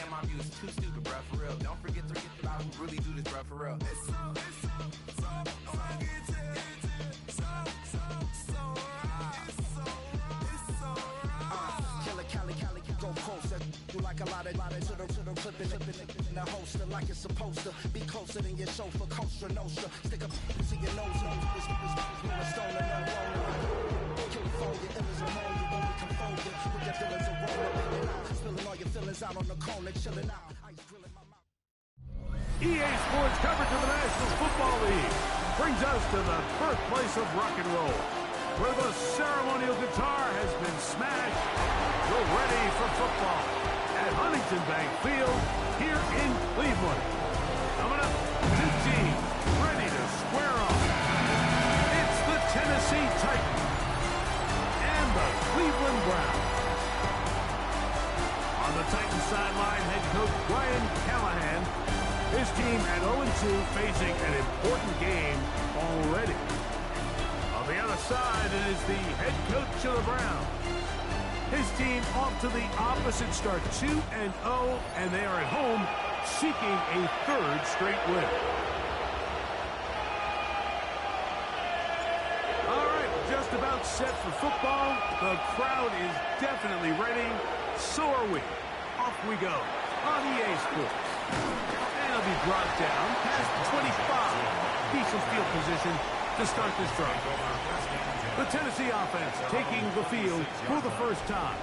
damn, my view is too stupid, bruh, for real. Don't forget to get about who really do this, bruh, for real. Go closer, you like a lot of to the clipping in the holster like it's supposed to be closer than your chauffeur, Costa Nostra. Stick up to your nose, this stone and no longer. Kill you for your illness, ammonia, when we come fold it. With your feelings of wrong, spilling all your feelings out on the corner, chilling out. Ice grilling my mouth. EA Sports coverage of the National Football League brings us to the birthplace of rock and roll, where the ceremonial guitar has been smashed. We're ready for football at Huntington Bank Field here in Cleveland. Coming up, two teams ready to square off. It's the Tennessee Titans and the Cleveland Browns. On the Titans sideline, head coach Brian Callahan. His team at 0-2 facing an important game already. On the other side, it is the head coach of the Browns. His team off to the opposite start, 2-0, and they are at home seeking a third straight win. All right, just about set for football. The crowd is definitely ready. So are we. Off we go on EA Sports. And it'll be brought down past 25. Decent field position to start this drive. The Tennessee offense taking the field for the first time.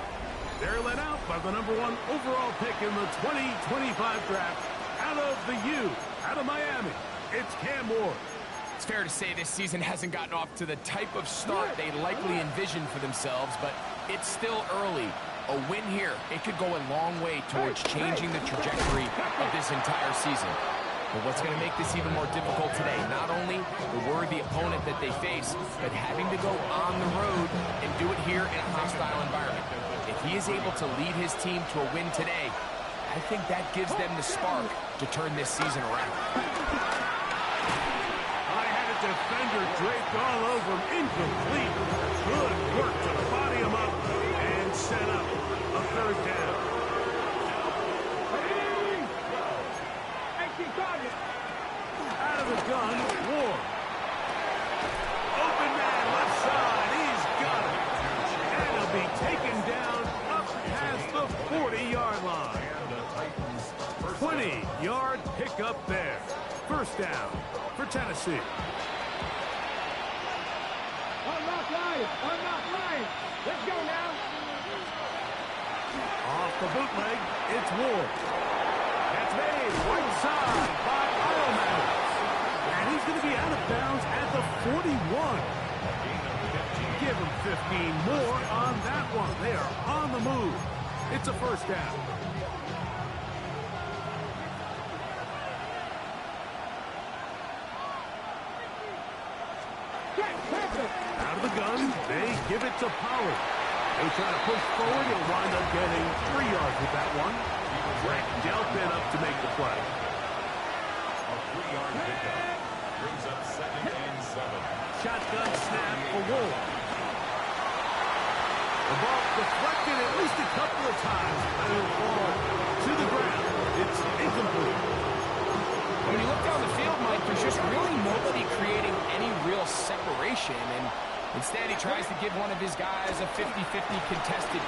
They're led out by the #1 overall pick in the 2025 draft out of the U, out of Miami. It's Cam Ward. It's fair to say this season hasn't gotten off to the type of start they likely envisioned for themselves, but it's still early. A win here, it could go a long way towards changing the trajectory of this entire season. But what's going to make this even more difficult today, not only the worthy opponent that they face, but having to go on the road and do it here in a hostile environment. If he is able to lead his team to a win today, I think that gives them the spark to turn this season around. I had a defender draped all over him, incomplete. Good work to body him up and set up a third down. Out of the gun, Ward. Open man, left side, he's got it. And he'll be taken down up past the 40-yard line. 20-yard pickup there. First down for Tennessee. Unlock line. Let's go now. Off the bootleg, it's Ward. That's made right side by Ironman. And he's going to be out of bounds at the 41. Give him 15 more on that one. They are on the move. It's a first down. Out of the gun, they give it to Pollard. They try to push forward. He'll wind up getting 3 yards with that one. Brett Delpit up to make the play. A 3-yard pickup brings up 2nd and 7. Shotgun snap for Wolf. The ball deflected at least a couple of times, and it'll fall to the ground. It's incomplete. When you look down the field, Mike, there's just really nobody creating any real separation, and instead he tries to give one of his guys a 50-50 contested.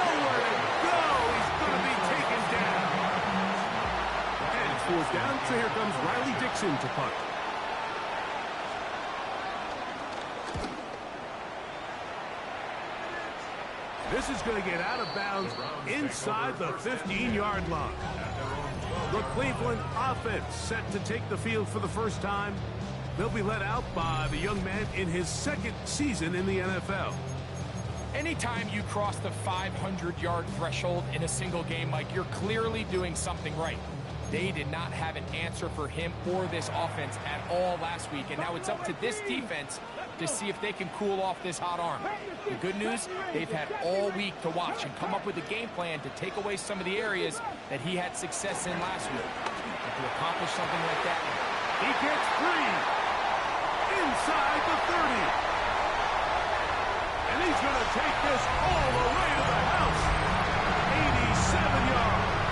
Nowhere to go. He's going to be taken down. And it's 4th down, so here comes Riley Dixon to punt. This is going to get out of bounds inside the 15-yard line. The Cleveland offense set to take the field for the first time. They'll be led out by the young man in his 2nd season in the NFL. Anytime you cross the 500-yard threshold in a single game, Mike, you're clearly doing something right. They did not have an answer for him or this offense at all last week, and now it's up to this defense to see if they can cool off this hot arm. The good news, they've had all week to watch and come up with a game plan to take away some of the areas that he had success in last week. And to accomplish something like that, he gets free inside the 30. And he's going to take this all the way to the house. 87 yards.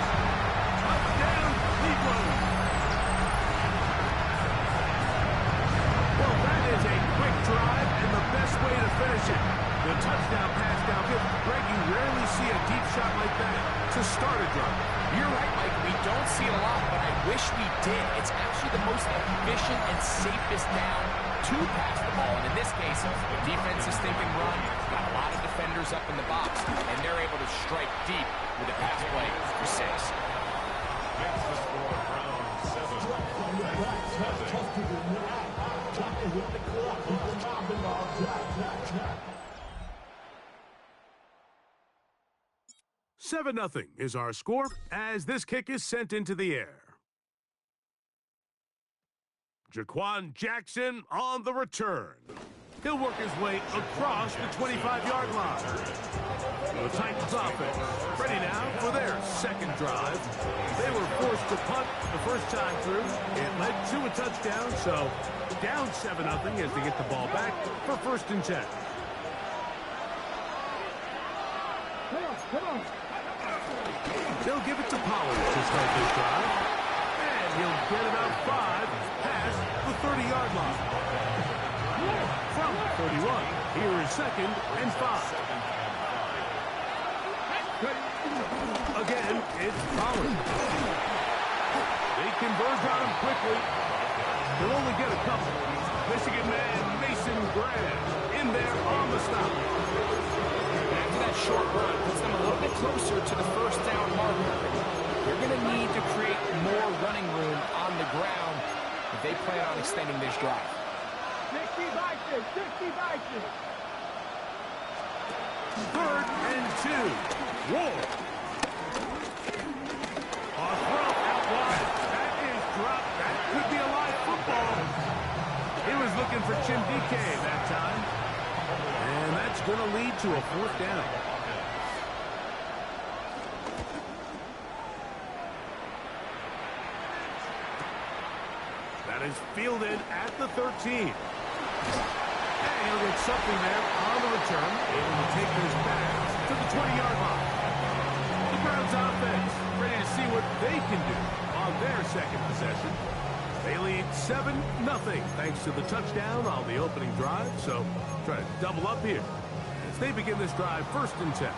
to start a drive. You're right, Mike. We don't see it a lot, but I wish we did. It's actually the most efficient and safest down to pass the ball. And in this case, the defense is thinking run, got a lot of defenders up in the box, and they're able to strike deep with a pass play for 6. Makes the score round 7. 7-0 is our score as this kick is sent into the air. Jaquan Jackson on the return. He'll work his way across the 25-yard line. The Titans offense ready now for their second drive. They were forced to punt the first time through. It led to a touchdown, so down 7-0 as they get the ball back for 1st and 10. Come on. They'll give it to Pollard to start this drive. And he'll get about 5 past the 30-yard line. From 31, here is 2nd and 5. Again, it's Pollard. They converge on him quickly. He'll only get a couple. Michigan man Mason Graham in there on the stop. After that short run, puts them a little bit closer to the 1st down marker. They're going to need to create more running room on the ground if they plan on extending this drive. 60 Vikings, 60 Vikings. 3rd and 2. Whoa. A throw out wide. That is dropped. That could be a live football. He was looking for Jim DK that time. And that's going to lead to a 4th down. That is fielded at the 13. And he'll get something there on the return. Able to take this back to the 20-yard line. The Browns offense ready to see what they can do on their second possession. They lead 7-0 thanks to the touchdown on the opening drive. So try to double up here as they begin this drive 1st and 10.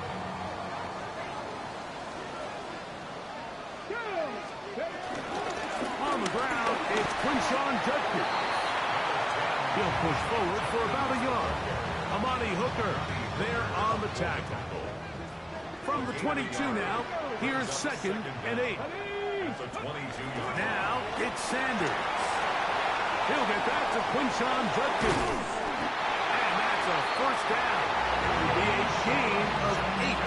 On the ground, it's Quinshawn Judkins. He'll push forward for about a yard. Amani Hooker there on the tackle. From the 22 now, here's 2nd and 8. Now it's Sanders. He'll get that to Quinshawn Judkins. And that's a 1st down. It will be a gain of 8.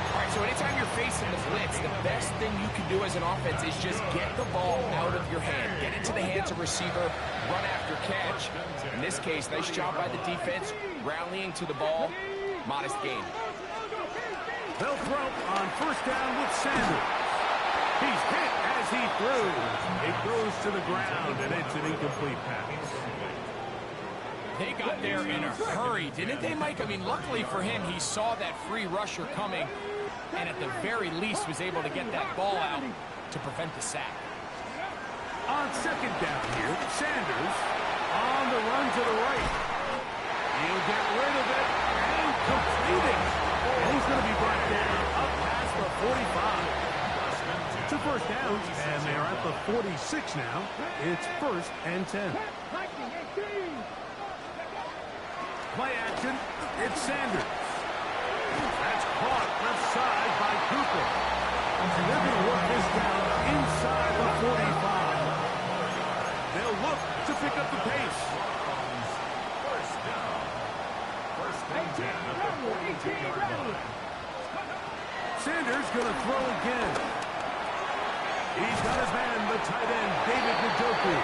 All right, so anytime you're facing the blitz, the best thing you can do as an offense is just get the ball out of your hand. Get into the hands of receiver, run after catch. In this case, nice job by the defense, rallying to the ball. Modest gain. They'll throw on 1st down with Sanders. He's hit as he throws. It goes to the ground, and it's an incomplete pass. They got there in a hurry, didn't they, Mike? I mean, luckily for him, he saw that free rusher coming, and at the very least was able to get that ball out to prevent the sack. On 2nd down here, Sanders on the run to the right. He'll get rid of it and complete it. And he's going to be brought down up past the 45. 2 first downs, and they're at the 46 now. It's 1st and 10. Play action. It's Sanders. That's caught left side by Cooper. And they're going to work this down inside the 45. They'll look to pick up the pace. 1st down. 1st and 10 at the 42-yard line. Sanders going to throw again. He's got his man, the tight end, David Njoku.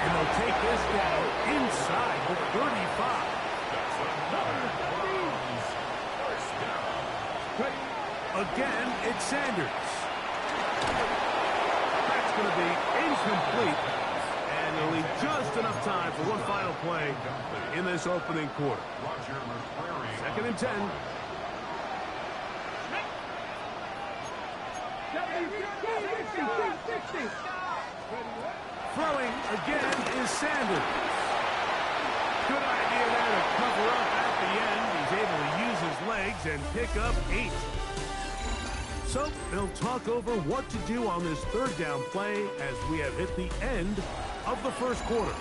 And they'll take this down inside the 35. Again, it's Sanders. That's going to be incomplete. And they'll leave just enough time for one final play in this opening quarter. 2nd and 10. Throwing again is Sanders. Good idea there to cover up at the end. He's able to use his legs. legs and pick up 8. So they'll talk over what to do on this third down play as we have hit the end of the first quarter.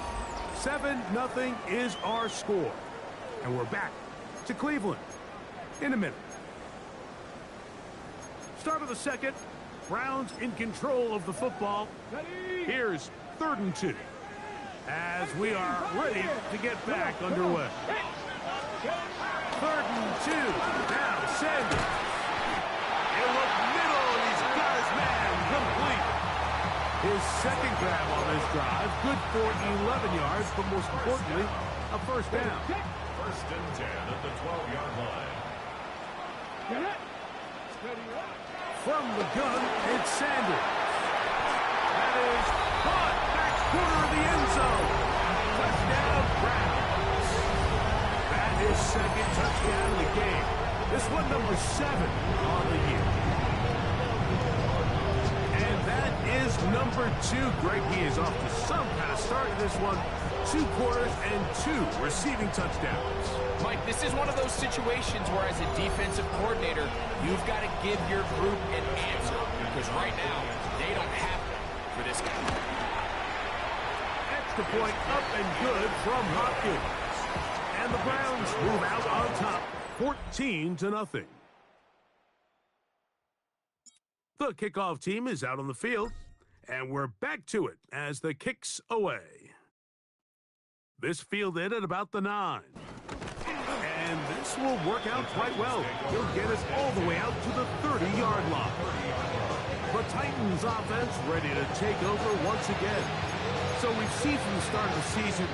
7-0 is our score. And we're back to Cleveland in a minute. Start of the second. Browns in control of the football. Here's 3rd and 2. As we are ready to get back underway. 3rd and 2. Now Sanders. He'll look middle, and he's got his man complete. His second grab on this drive, good for 11 yards, but most importantly, a first down. 1st and 10 at the 12-yard line. From the gun, it's Sanders. That is caught, back corner of the end zone. Touchdown, Browns. That is 2nd touchdown of the game. This one number 7 on the year. And that is number 2. Greg, he is off to some kind of start in this one. 2 quarters and 2 receiving touchdowns. Mike, this is one of those situations where as a defensive coordinator, you've got to give your group an answer. Because right now, they don't have it for this guy. Extra point up and good from Hopkins. And the Browns move out on top, 14-0. The kickoff team is out on the field, and we're back to it as the kick's away. This fielded at about the 9. And this will work out quite well. He'll get us all the way out to the 30-yard line. The Titans offense ready to take over once again. So we've seen from the start of the season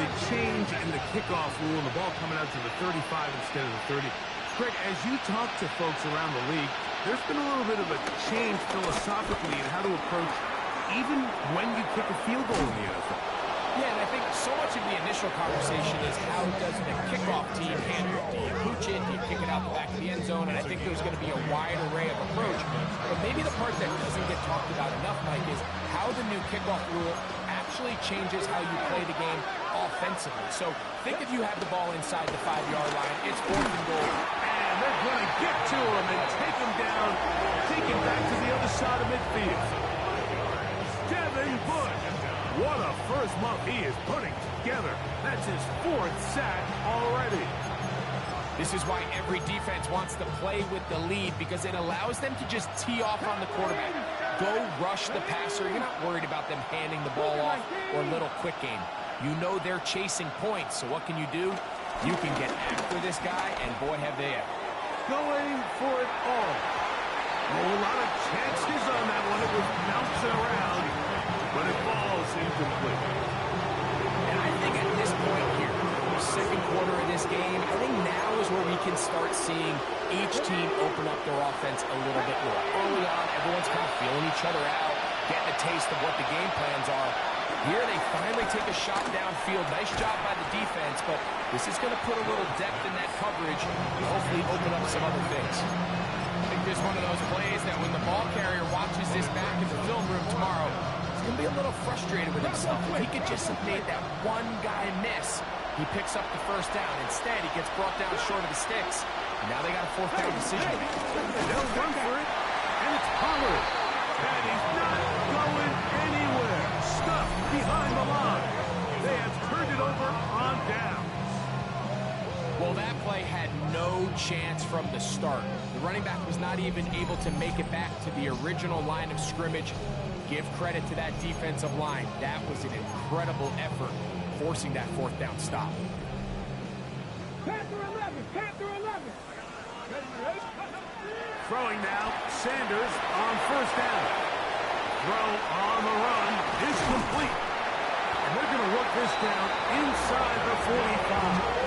the change in the kickoff rule and the ball coming out to the 35 instead of the 30. Greg, as you talk to folks around the league, there's been a little bit of a change philosophically in how to approach even when you kick a field goal in the NFL. Yeah, and I think so much of the initial conversation is how does the kickoff team handle it? Do you pooch it? Do you kick it out the back of the end zone? And I think there's going to be a wide array of approach. But maybe the part that doesn't get talked about enough, Mike, is how the new kickoff rule actually changes how you play the game offensively. So think if you have the ball inside the 5-yard line, it's 4th and goal. And they're going to get to him and take him down, take him back to the other side of midfield. Devin Bush. What a first month he is putting together. That's his 4th sack already. This is why every defense wants to play with the lead, because it allows them to just tee off on the quarterback. Go rush the passer. You're not worried about them handing the ball off or little quick game. You know they're chasing points, so what can you do? You can get after this guy, and boy, have they ever. Going for it all. A lot of chances on that one. It was bouncing around, but it falls incomplete. And I think at this point here, second quarter of this game, I think now is where we can start seeing each team open up their offense a little bit more. Early on, everyone's kind of feeling each other out, getting a taste of what the game plans are. Here they finally take a shot downfield. Nice job by the defense, but this is going to put a little depth in that coverage and hopefully open up some other things. I think this is one of those plays that when the ball carrier watches this back in the film room tomorrow, he's going to be a little frustrated with himself. If he could just have made that one guy miss, he picks up the first down. Instead, he gets brought down short of the sticks. And now they got a 4th down decision to make. They'll run for it, and it's Pollard. And he's not going anywhere. Stuffed behind the line. They have turned it over on down. Well, that play had no chance from the start. The running back was not even able to make it back to the original line of scrimmage. Give credit to that defensive line. That was an incredible effort, forcing that 4th down stop. Panther 11, Panther 11. Throwing now, Sanders on 1st down. Throw on the run is complete. And they're going to work this down inside the 45.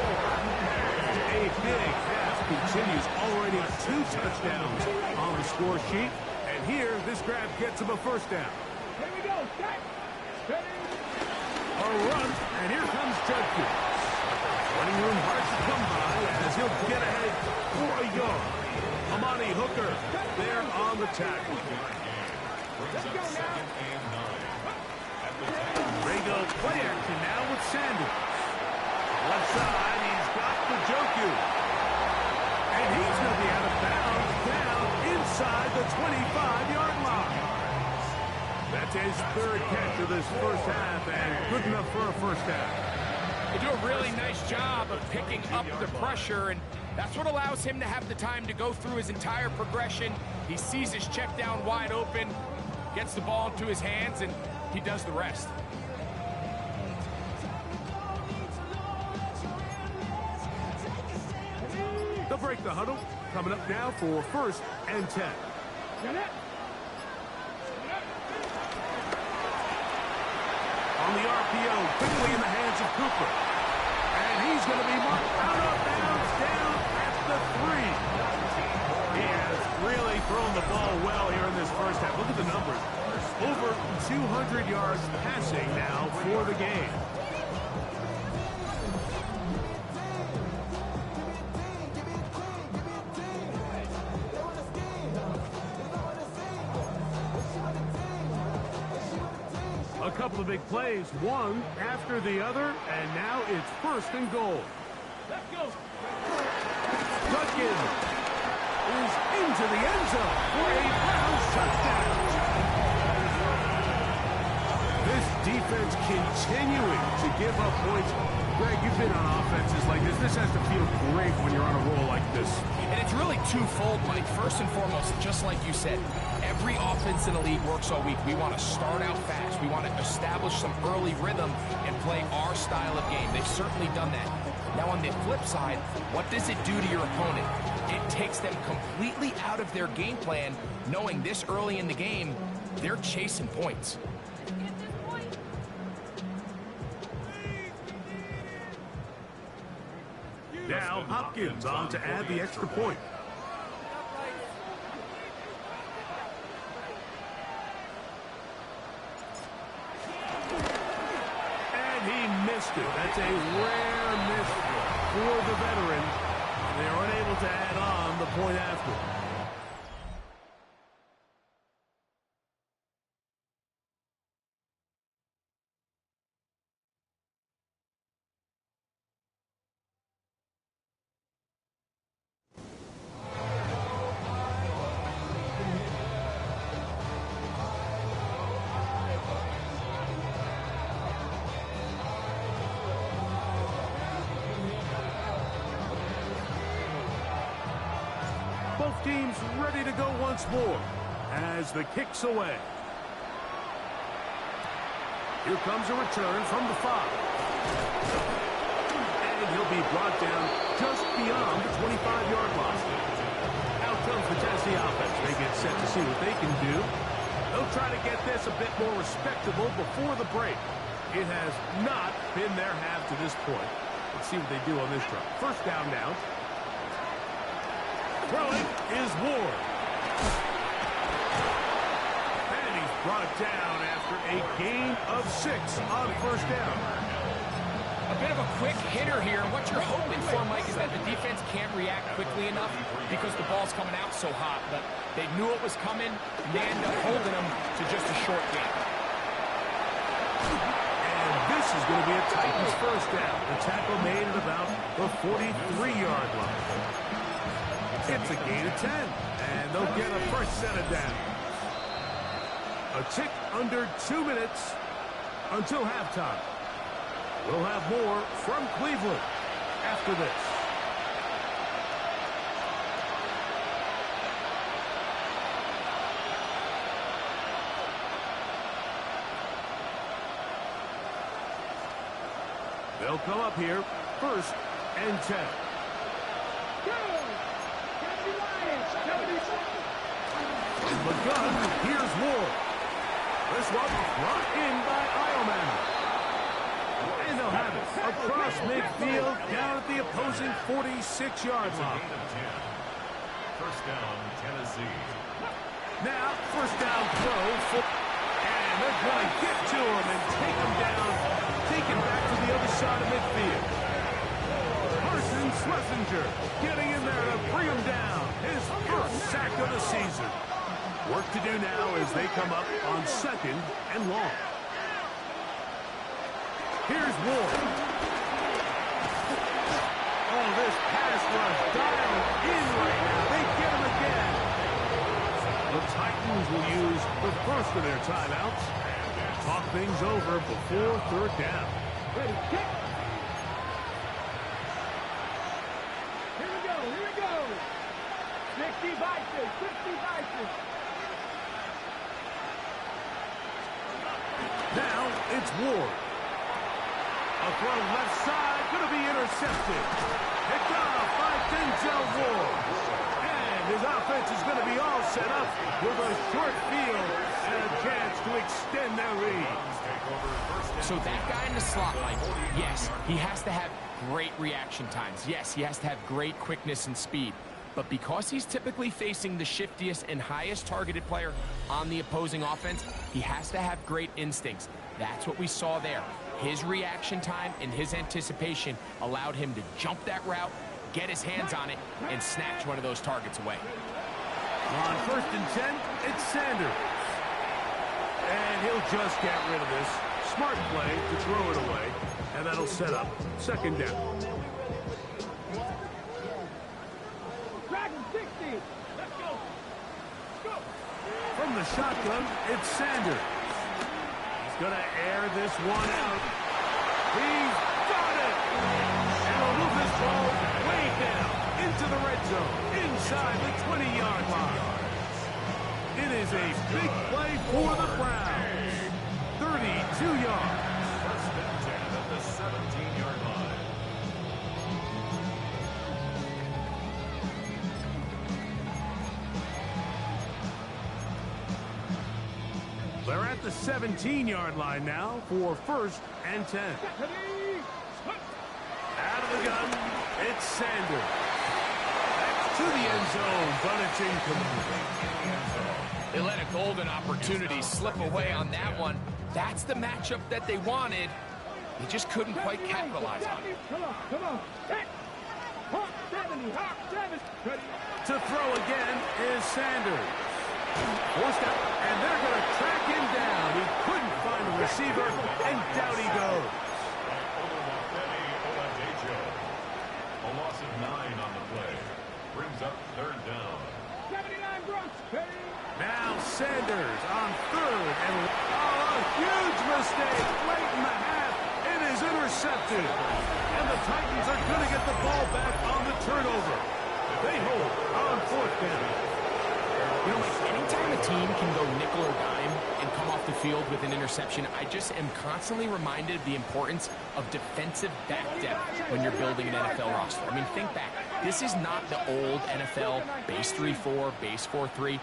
A big pass continues, already 2 touchdowns on the score sheet. And here, this grab gets him a 1st down. Here we go, set. A run, and here comes Judkins. Running room hard to come by as he'll get ahead for a yard. Amani Hooker there on the tackle. Rego play action now with Sanders. Left side, he's got the Njoku. And he's going to be out of bounds down inside the 25-yard line. That's his third catch of this first half, and good enough for a first half. They do a really nice job of picking up the pressure, and that's what allows him to have the time to go through his entire progression. He sees his check down wide open, gets the ball into his hands, and he does the rest. They'll break the huddle. Coming up now for 1st and 10. On the RPO, quickly in the hands of Cooper. And he's going to be marked out of bounds down at the 3. He has really thrown the ball well here in this first half. Look at the numbers. Over 200 yards passing now for the game. A couple of big plays, one after the other, and now it's 1st and goal. Let's go. Duggan is into the end zone for a Browns touchdown. This defense continuing to give up points. Greg, you've been on offenses like this. This has to feel great when you're on a roll like this. And it's really twofold, Mike. First and foremost, just like you said, every offense in the league works all week. We want to start out fast. We want to establish some early rhythm and play our style of game. They've certainly done that. Now, on the flip side, what does it do to your opponent? It takes them completely out of their game plan, knowing this early in the game, they're chasing points. Now Hopkins on to add the extra point. And he missed it. That's a rare miss for the veteran. They are unable to add on the point after. Both teams ready to go once more as the kick's away. Here comes a return from the 5. And he'll be brought down just beyond the 25-yard line. Out comes the Tennessee offense. They get set to see what they can do. They'll try to get this a bit more respectable before the break. It has not been their half to this point. Let's see what they do on this drive. 1st down now. Throwing is Ward. And he's brought down after a gain of 6 on 1st down. A bit of a quick hitter here. What you're hoping for, Mike, is that the defense can't react quickly enough because the ball's coming out so hot. But they knew it was coming, and they ended up holding them to just a short gain. And this is going to be a Titans 1st down. The tackle made at about the 43-yard line. It's a gain of 10, and they'll get a 1st set of downs. A tick under 2 minutes until halftime. We'll have more from Cleveland after this. They'll come up here 1st and 10. From the gun, here's Ward. This one brought in by Ioman. And they'll have it across midfield down at the opposing 46-yard line. 1st down, Tennessee. Now, 1st down throw. And they're going to get to him and take him down. Take it back to the other side of midfield. Carson Schlesinger getting in there to bring him down. His 1st sack of the season. Work to do now as they come up on 2nd and long. Here's Ward. Oh, this this pass rush dialed in right now. They get him again. The Titans will use the first of their timeouts. Talk things over before third down. Ready, kick. Here we go, here we go. 60 vices, 60 vices. Now it's Ward. A throw left side, going to be intercepted. Picked off by Denzel Ward. And his offense is going to be all set up with a short field and a chance to extend their lead. So that guy in the slot, Mike, yes, he has to have great reaction times. Yes, he has to have great quickness and speed. But because he's typically facing the shiftiest and highest targeted player on the opposing offense, he has to have great instincts. That's what we saw there. His reaction time and his anticipation allowed him to jump that route, get his hands on it, and snatch one of those targets away. On 1st and 10, it's Sanders. And he'll just get rid of this. Smart play to throw it away. And that'll set up 2nd down. Dragon 60. Let's go. Go. From the shotgun, it's Sanders. He's going to air this one out. He's got it! And he'll move this ball way down into the red zone, inside the 20-yard line. It is a big play for the Browns. 32 yards. 1st and 10 at the 17-yard line. They're at the 17-yard line now for 1st and 10. Out of the gun, it's Sanders. That's to the end zone, but it's incomplete. They let a golden opportunity slip away on that one. That's the matchup that they wanted. They just couldn't quite capitalize on it. Come on, come on. Hit. Hawk 70, Hawk 70. Ready. To throw again is Sanders. Forced out, and they're going to track him down. He couldn't find a receiver, and down he goes. A loss of 9 on the play. Brings up 3rd down. 79 Bronx. Ready. Now Sanders on 3rd, and a huge mistake late in the half. It is intercepted, and the Titans are going to get the ball back on the turnover. They hold on 4th down. You know, anytime a team can go nickel or dime and come off the field with an interception, I just am constantly reminded of the importance of defensive back depth when you're building an NFL roster. I mean, think back. This is not the old NFL base 3-4, base 4-3.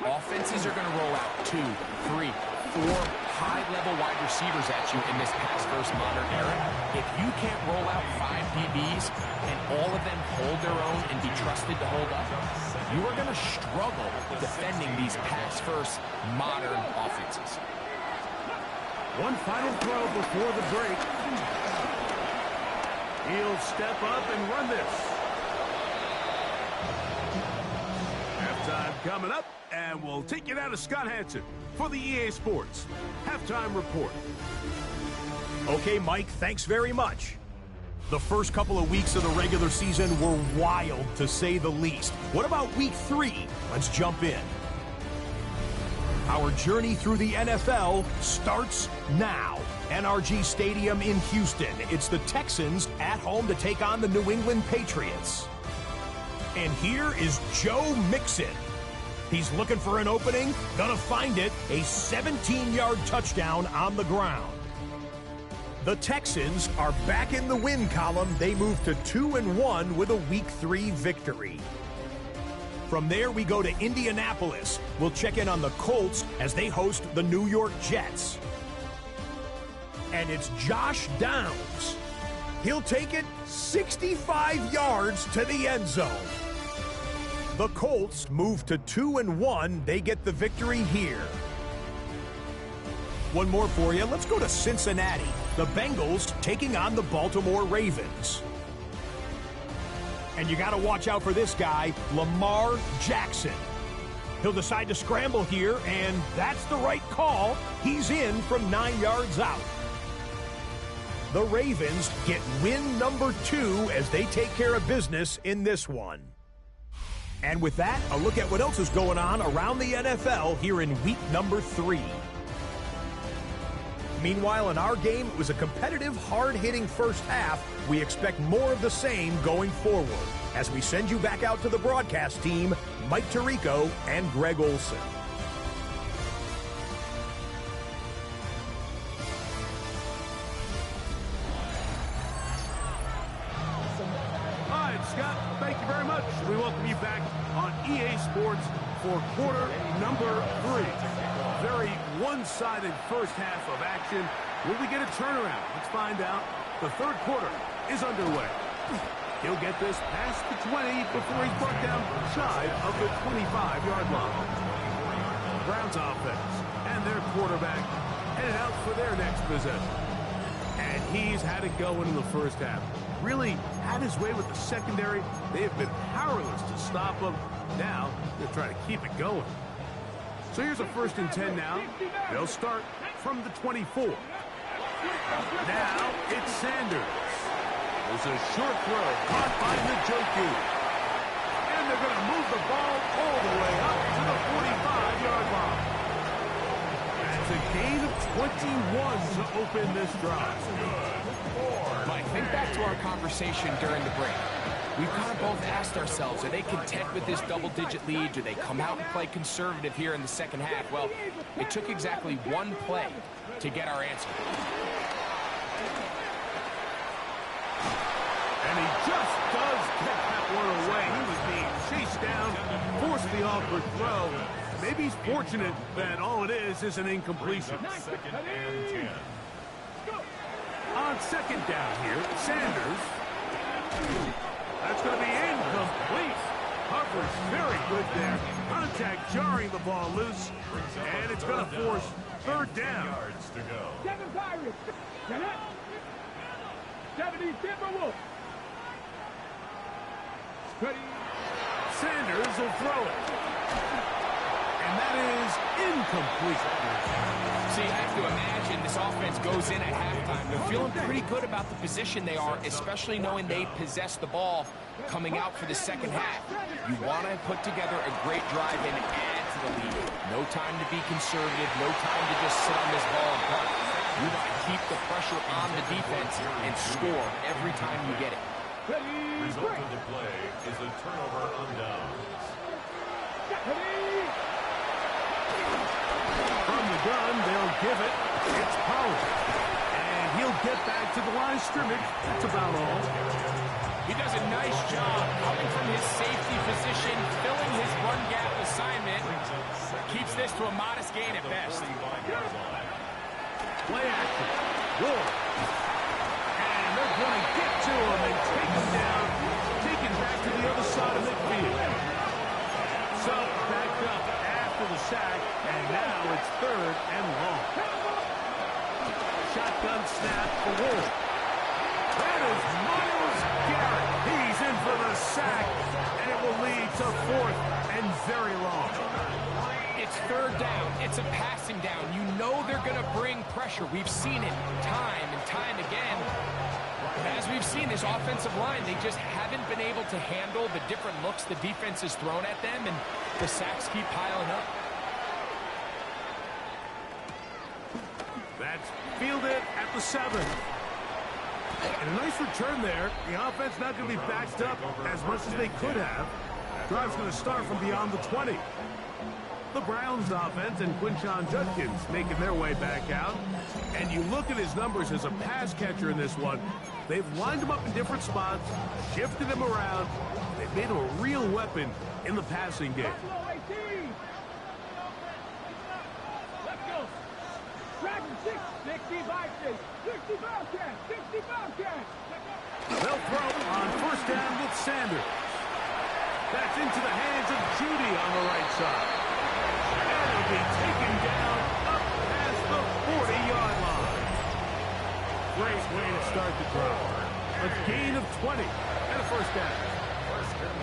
Offenses are going to roll out 2, 3, 4 high-level wide receivers at you in this pass-first modern era. If you can't roll out 5 DBs and all of them hold their own and be trusted to hold up, you are going to struggle defending these pass-first modern offenses. One final throw before the break. He'll step up and run this. Halftime coming up, and we'll take you now to Scott Hansen for the EA Sports Halftime Report. Okay, Mike, thanks very much. The first couple of weeks of the regular season were wild, to say the least. What about week 3? Let's jump in. Our journey through the NFL starts now. NRG Stadium in Houston. It's the Texans at home to take on the New England Patriots. And here is Joe Mixon. He's looking for an opening, gonna find it, a 17-yard touchdown on the ground. The Texans are back in the win column. They move to 2-1 with a Week 3 victory. From there, we go to Indianapolis. We'll check in on the Colts as they host the New York Jets. And it's Josh Downs. He'll take it 65 yards to the end zone. The Colts move to 2-1. They get the victory here. One more for you. Let's go to Cincinnati. The Bengals taking on the Baltimore Ravens. And you got to watch out for this guy, Lamar Jackson. He'll decide to scramble here, and that's the right call. He's in from 9 yards out. The Ravens get win number 2 as they take care of business in this one. And with that, a look at what else is going on around the NFL here in week number 3. Meanwhile, in our game, it was a competitive, hard-hitting first half. We expect more of the same going forward as we send you back out to the broadcast team, Mike Tirico and Greg Olson. All right, Scott, thank you very much. We welcome you back on EA Sports for quarter number 3. Very one-sided first half of action. Will we get a turnaround? Let's find out. The third quarter is underway. He'll get this past the 20 before he's brought down shy of the 25-yard line. Browns offense and their quarterback headed out for their next possession. And he's had it going in the first half. Really had his way with the secondary. They have been powerless to stop him. Now they're trying to keep it going. So here's a 1st and 10 now. They'll start from the 24. Now it's Sanders. There's a short throw caught by Njoku. And they're going to move the ball all the way up to the 45-yard line. That's a gain of 21 to open this drive. Mike, think back to our conversation during the break. We've kind of both asked ourselves, are they content with this double-digit lead? Do they come out and play conservative here in the second half? Well, it took exactly one play to get our answer. And he just does get that one away. He was being chased down, forced the awkward throw. Maybe he's fortunate that all it is an incompletion. 2nd and 10. On 2nd down here, Sanders. That's going to be incomplete. Coverage very good there. Contact jarring the ball loose. And it's going to force 3rd down. Yards to go. 7 Pirates. 70 Timberwolves. Sanders will throw it. And that is incomplete. So you have to imagine this offense goes in at halftime. They're feeling pretty good about the position they are, especially knowing they possess the ball coming out for the second half. You want to put together a great drive and add to the lead. No time to be conservative. No time to just sit on this ball and punt. You want to keep the pressure on the defense and score every time you get it. Result of the play is a turnover on downs. From the gun, they'll give it. It's Pollard. And he'll get back to the line of scrimmage. That's about all. He does a nice job coming from his safety position, filling his run gap assignment. Keeps this to a modest gain at best. Play action. Ward. And they're going to get to him and take him down. Taken back to the other side of midfield. So backed up after the sack, and now it's 3rd and long. Shotgun snap for Ward. That is Myles Garrett. He's in for the sack, and it will lead to 4th and very long. It's 3rd down. It's a passing down. You know they're going to bring pressure. We've seen it time and time again. As we've seen, this offensive line, they just haven't been able to handle the different looks the defense has thrown at them, and the sacks keep piling up. That's fielded at the 7. And a nice return there. The offense not going to be backed up as much as they could have. Drive's going to start from beyond the 20. The Browns offense and Quinshon Judkins making their way back out. And you look at his numbers as a pass catcher in this one. They've lined him up in different spots, shifted him around. They've made him a real weapon in the passing game. Let's go. Dragon 6, 65 Bobcats, 60 Bobcats. They'll throw on 1st down with Sanders. That's into the hands of Judy on the right side. And it'll be taken down up past the 40-yard line. Great way to start the drive. A gain of 20 and a 1st down. 1st and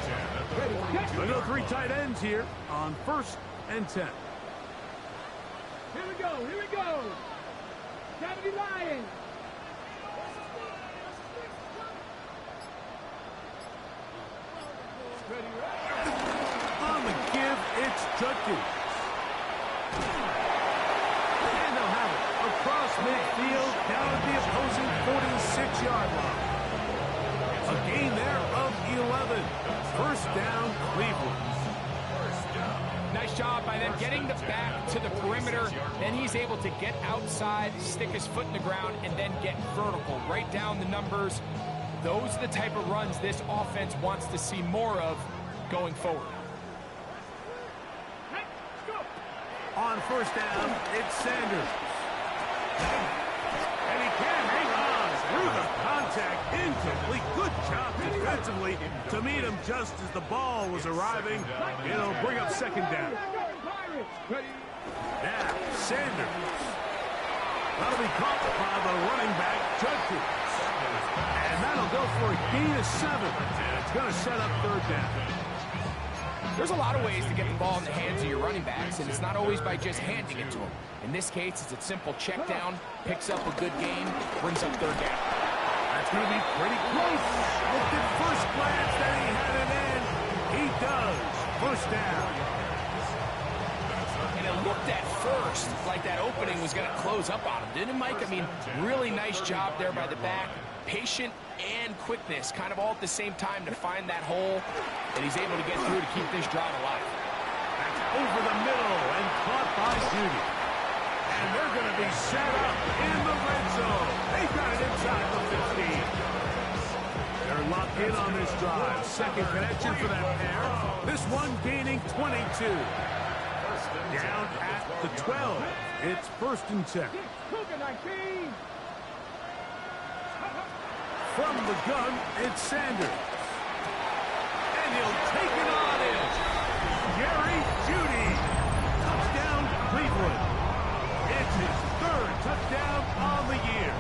10. Another 3 tight ends here on 1st and 10. Here we go. 70 Lions. On the give, it's Judkins. And they'll have it across midfield, down at the opposing 46-yard line. A gain there of 11. First down, Cleveland. Nice job by them getting the back to the perimeter. Then he's able to get outside, stick his foot in the ground, and then get vertical. Right down the numbers. Those are the type of runs this offense wants to see more of going forward. On first down, it's Sanders. And he can't hang on through the contact. Incomplete. Good job defensively to meet him just as the ball was arriving. It'll bring up second down. Now, Sanders. That'll be caught by the running back, Judkins. And that'll go for a gain of 7. And it's going to set up third down. There's a lot of ways to get the ball in the hands of your running backs, and it's not always by just handing it to them. In this case, it's a simple check down, picks up a good gain, brings up third down. That's going to be pretty close. Looked at first glance that he had it in. He does. First down. And it looked at first like that opening was going to close up on him, didn't it, Mike? I mean, really nice job there by the back. Patient and quickness, kind of all at the same time to find that hole, and he's able to get through to keep this drive alive. That's over the middle and caught by Judy. And they're going to be set up in the red zone. They've got it inside the 15. They're locked in on this drive. Second connection for that pair. This one gaining 22. Down at the 12. It's first and 10. From the gun, it's Sanders. And he'll take it on in. Jerry Jeudy. Touchdown, Cleveland. It's his third touchdown on the year.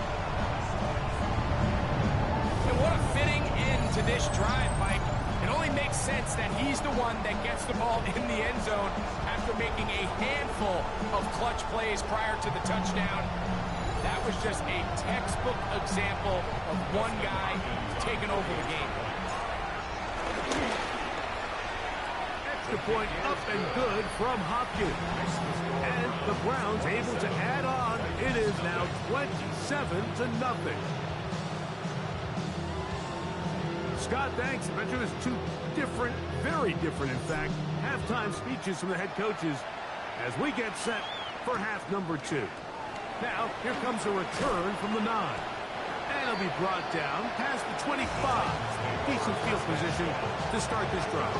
And what a fitting end to this drive, Mike. It only makes sense that he's the one that gets the ball in the end zone after making a handful of clutch plays prior to the touchdown. That was just a textbook example of one guy taking over the game. Extra point up and good from Hopkins. And the Browns able to add on. It is now 27-0. Scott, thanks. I mentioned there's two different, very different, in fact, halftime speeches from the head coaches as we get set for half number 2. Now, here comes a return from the 9. And it'll be brought down past the 25. Decent field position to start this drive.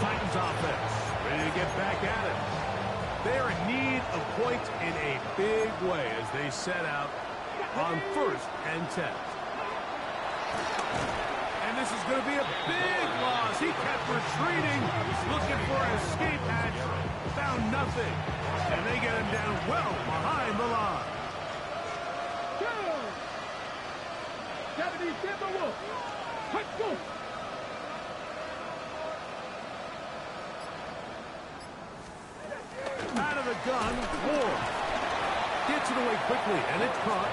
Titans offense ready to get back at it. They're in need of points in a big way as they set out on first and 10. And this is going to be a big loss. He kept retreating, looking for an escape hatch. Found nothing. And they get him down well behind the line. 70 Timberwolves. Let's go. Out of the gun, Ward. Gets it away quickly, and it's caught.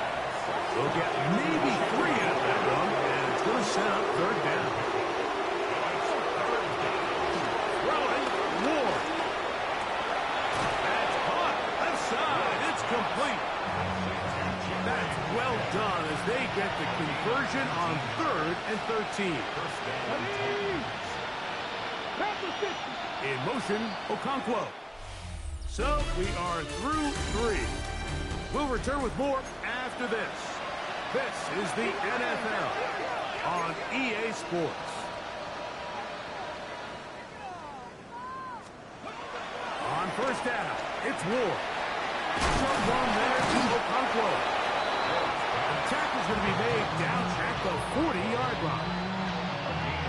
We'll get maybe 3 out of that one, and it's going to set up third down. Throwing, Ward. That's caught. Left side. It's complete. That's well done as they get the conversion on 3rd and 13. In motion, Okonkwo. So we are through 3. We'll return with more after this. This is the NFL on EA Sports. On first down, it's Ward. Short one there to Okonkwo. The tackle's going to be made down at the 40-yard line.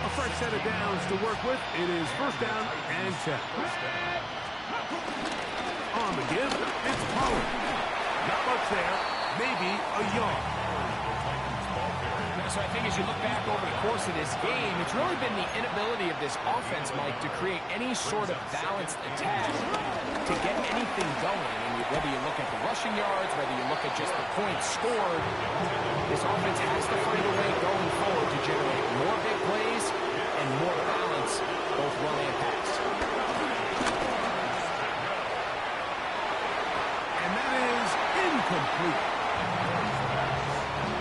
A fresh set of downs to work with. It is first down and 10. On the give, it's Pollard. Not much there. Maybe a yard. So I think as you look back over the course of this game, it's really been the inability of this offense, Mike, to create any sort of balanced attack to get anything going. I mean, whether you look at the rushing yards, whether you look at just the points scored, this offense has to find a way going forward to generate more big plays and more balance, both run and pass. And that is incomplete.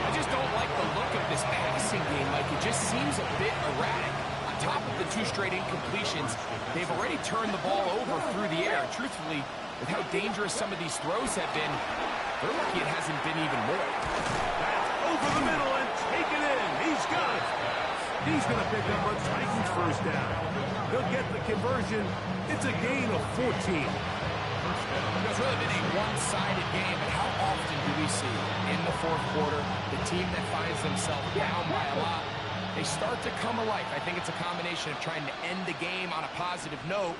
I just don't like the look of this passing game. Like, it just seems a bit erratic. On top of the 2 straight incompletions, they've already turned the ball over through the air. Truthfully, with how dangerous some of these throws have been, they're lucky it hasn't been even more. That's over the middle and taken in. He's got it. He's going to pick up a Titans first down. He'll get the conversion. It's a gain of 14. It's really been a one-sided game, but how often do we see in the fourth quarter the team that finds themselves down by a lot, they start to come alive. I think it's a combination of trying to end the game on a positive note,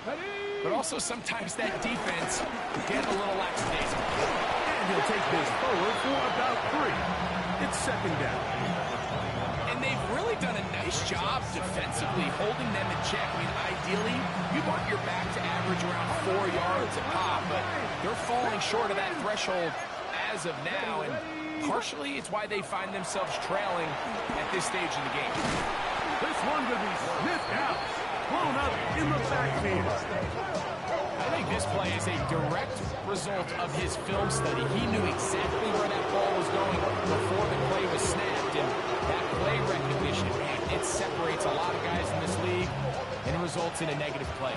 but also sometimes that defense get a little lackadaisical. And he'll take this forward for about 3. It's second down. And they've really done a nice job defensively holding them in check. I mean, ideally, you want your back to average around 4 yards a pop, but they're falling short of that threshold as of now, and partially it's why they find themselves trailing at this stage of the game. This one could be sniffed out, blown up in the backfield. I think this play is a direct result of his film study. He knew exactly where that ball was going before the play was snapped, and that play recognition, man, it separates a lot of guys in this league, and it results in a negative play.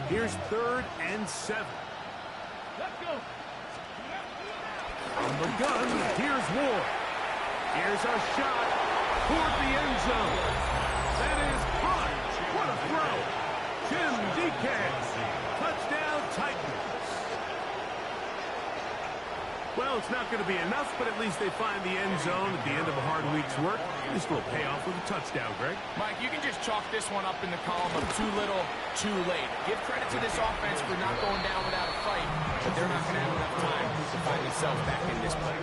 Here's 3rd and 7. Let's go. From the gun, here's Ward. Here's a shot toward the end zone. That is caught. What a throw. Jim Decaz. Touchdown, Titans. Well, it's not going to be enough, but at least they find the end zone at the end of a hard week's work. This will pay off with a touchdown, Greg. Mike, you can just chalk this one up in the column of too little, too late. Give credit to this offense for not going down without a fight, but they're not going to have enough time to find themselves back in this play.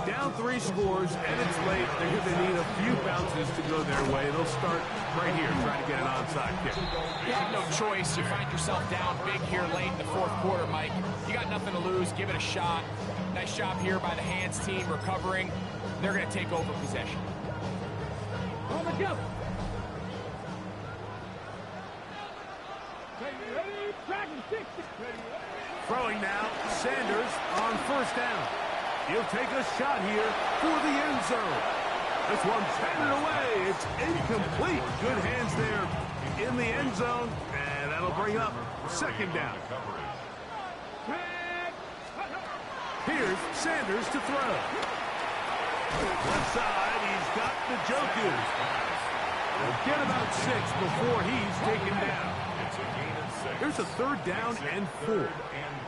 Down 3 scores, and it's late. They're going to need a few bounces to go their way. They'll start right here, trying to get an onside kick. You have no choice. You find yourself down big here late in the fourth quarter, Mike. You got nothing to lose. Give it a shot. Nice job here by the hands team recovering. They're going to take over possession. On the jump. Ready, practice, 60. Throwing now, Sanders on first down. He'll take a shot here for the end zone. This one's batted away. It's incomplete. Good hands there in the end zone, and that'll bring up second down. Here's Sanders to throw. Left side, he's got the Njoku. He'll get about 6 before he's taken down. Here's a 3rd down and 4. Here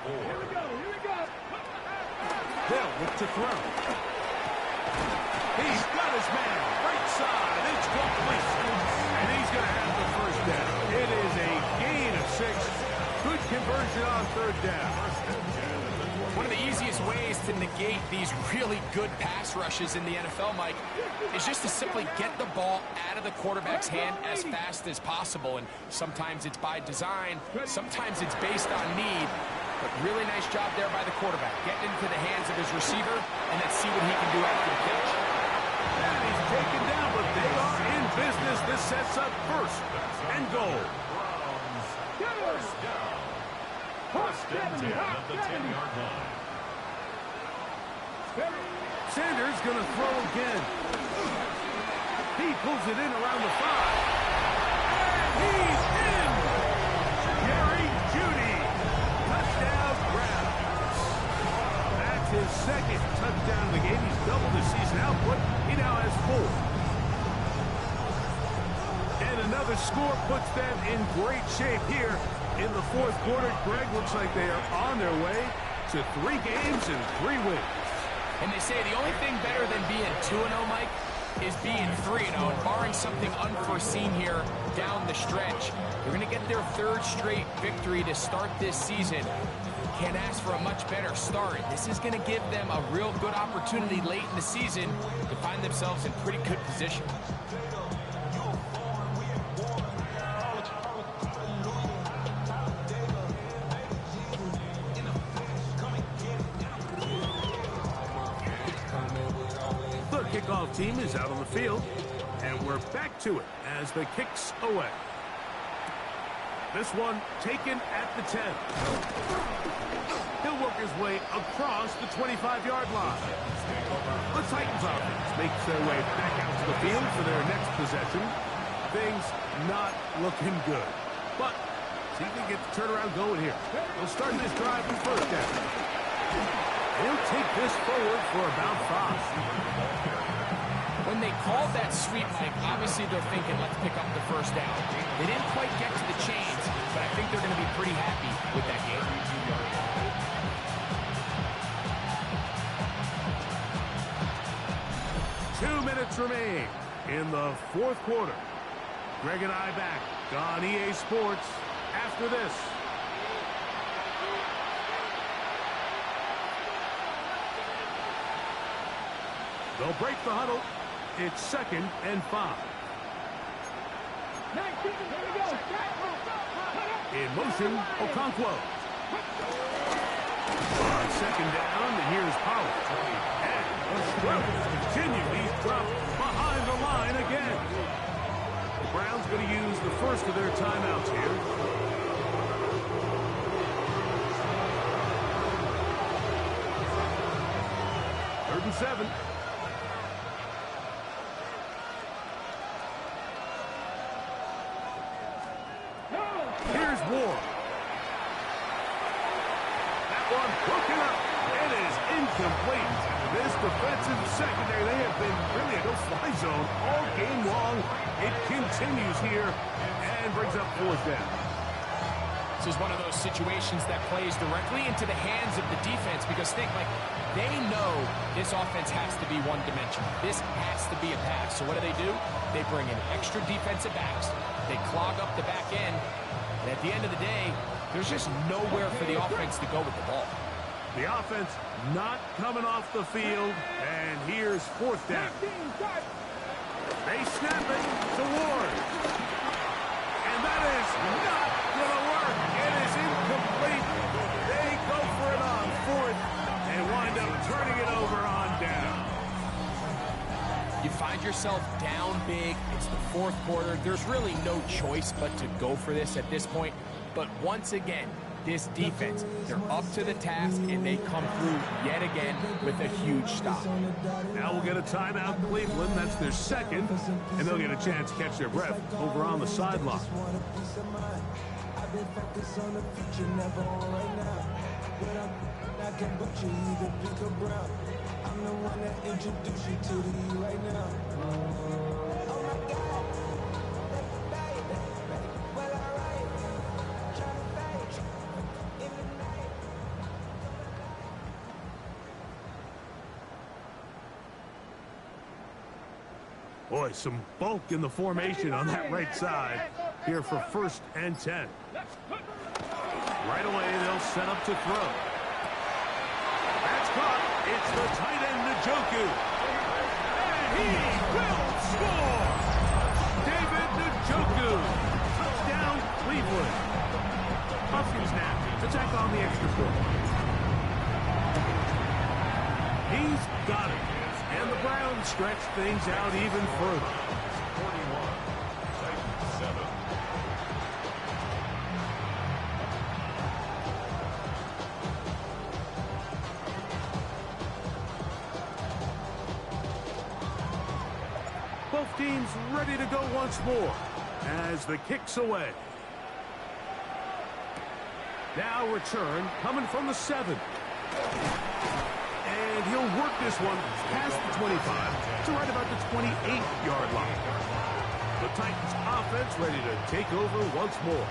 we go, here we go. They'll look to throw. He's got his man. Right side. It's complete. And he's going to have the first down. It is a gain of 6. Good conversion on 3rd down. One of the easiest ways to negate these really good pass rushes in the NFL, Mike, is just to simply get the ball out of the quarterback's hand as fast as possible. And sometimes it's by design, sometimes it's based on need. But really nice job there by the quarterback, getting into the hands of his receiver, and then see what he can do after the catch. And he's taken down, but they are in business. This sets up 1st and goal. First and 10 at the 10-yard line. Sanders going to throw again. He pulls it in around the 5. And he's in! Jerry Jeudy. Touchdown Browns. That's his 2nd touchdown of the game. He's doubled his season output. He now has 4. And another score puts them in great shape here in the fourth quarter. Greg, looks like they are on their way to 3 games and 3 wins. And they say the only thing better than being 2-0, Mike, is being 3-0. And barring something unforeseen here down the stretch, they're going to get their 3rd straight victory to start this season. Can't ask for a much better start. This is going to give them a real good opportunity late in the season to find themselves in pretty good position. kickoff team is out on the field, and we're back to it as the kick's away. This one taken at the 10. He'll work his way across the 25-yard line. The Titans offense makes their way back out to the field for their next possession. Things not looking good. But see if they get the turnaround going here. They'll start this drive with first down. He'll take this forward for about 5. When they called that sweep, Mike, obviously they're thinking, let's pick up the first down. They didn't quite get to the chains, but I think they're going to be pretty happy with that game. 2 minutes remain in the fourth quarter. Greg and I back on EA Sports after this. They'll break the huddle. It's 2nd and 5. In motion, Okonkwo. On 2nd down, here's Power. And the struggles continue. He's dropped behind the line again. The Browns going to use the first of their timeouts here. Third and 7. Here's Ward. That one broken up. It is incomplete. This defensive secondary, they have been really a no-fly zone all game long. It continues here and brings up 4th down. This is one of those situations that plays directly into the hands of the defense because they know this offense has to be one-dimensional. This has to be a pass. So what do? They bring in extra defensive backs. They clog up the back end. And at the end of the day, there's just nowhere for the offense to go with the ball. The offense not coming off the field, and here's 4th down. They snap it to Ward. And that is not going to work. It is incomplete. They go for it on 4th and wind up turning it over on down. You find yourself down big. It's the 4th quarter. There's really no choice but to go for this at this point. But once again, this defense, they're up to the task, and they come through yet again with a huge stop. Now we'll get a timeout, Cleveland. That's their 2nd, and they'll get a chance to catch their breath over on the sideline. I'm the one that introduced you to the right now. Oh my God. Well, alright. Trying to fight in the night. Boy, some bulk in the formation on that right side here for 1st and 10. Right away, they'll set up to throw. That's caught. It's the tight end, Njoku. And he will score! David Njoku. Touchdown, Cleveland. Huskins now to tack on the extra point. He's got it. And the Browns stretch things out even further. 41, Titans 7. Both teams ready to go once more as the kick's away. Now return coming from the 7. And he'll work this one past the 25 to right about the 28-yard line. The Titans offense ready to take over once more.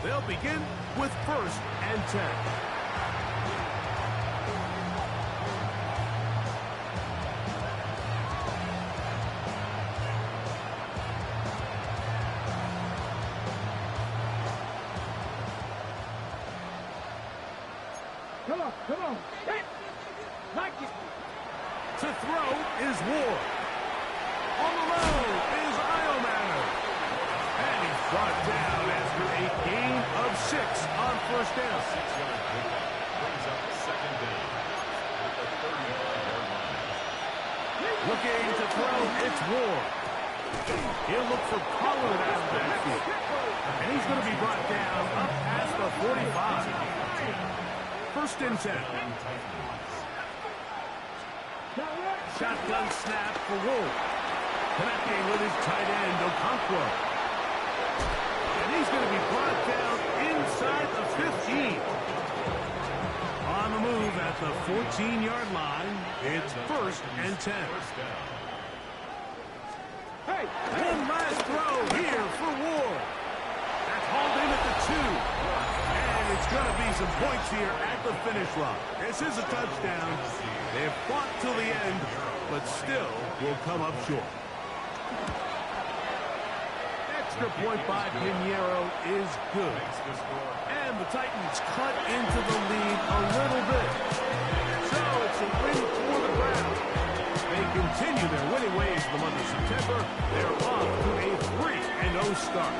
They'll begin with 1st and 10. Come on. Hey. Like it. To throw is Ward. On the low is Iomanner. And he's brought down after a gain of 6 on 1st down. 6-yard pickup brings up 2nd down at the 35-yard line. Looking lane to throw. It's Ward. He'll look for Pollard out of the backfield. And he's going to be brought down up past the 45. First and 10. Shotgun snap for Ward. Connecting with his tight end, Okonkwo. And he's going to be brought down inside the 15. On the move at the 14-yard line, it's first and 10. Hey! One last throw here for Ward. That's hauled in at the 2. And it's going to be some points here at the finish line. This is a touchdown. They've fought till the end, but still will come up short. Extra point by Pinheiro is good. And the Titans cut into the lead a little bit. So it's a win for the Browns. They continue their winning ways in the month of September. They're off to a 3-0 start.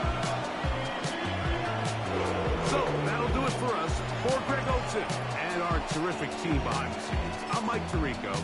So that'll do it for us. For Greg Olsen and our terrific team behind the scenes, I'm Mike Tirico.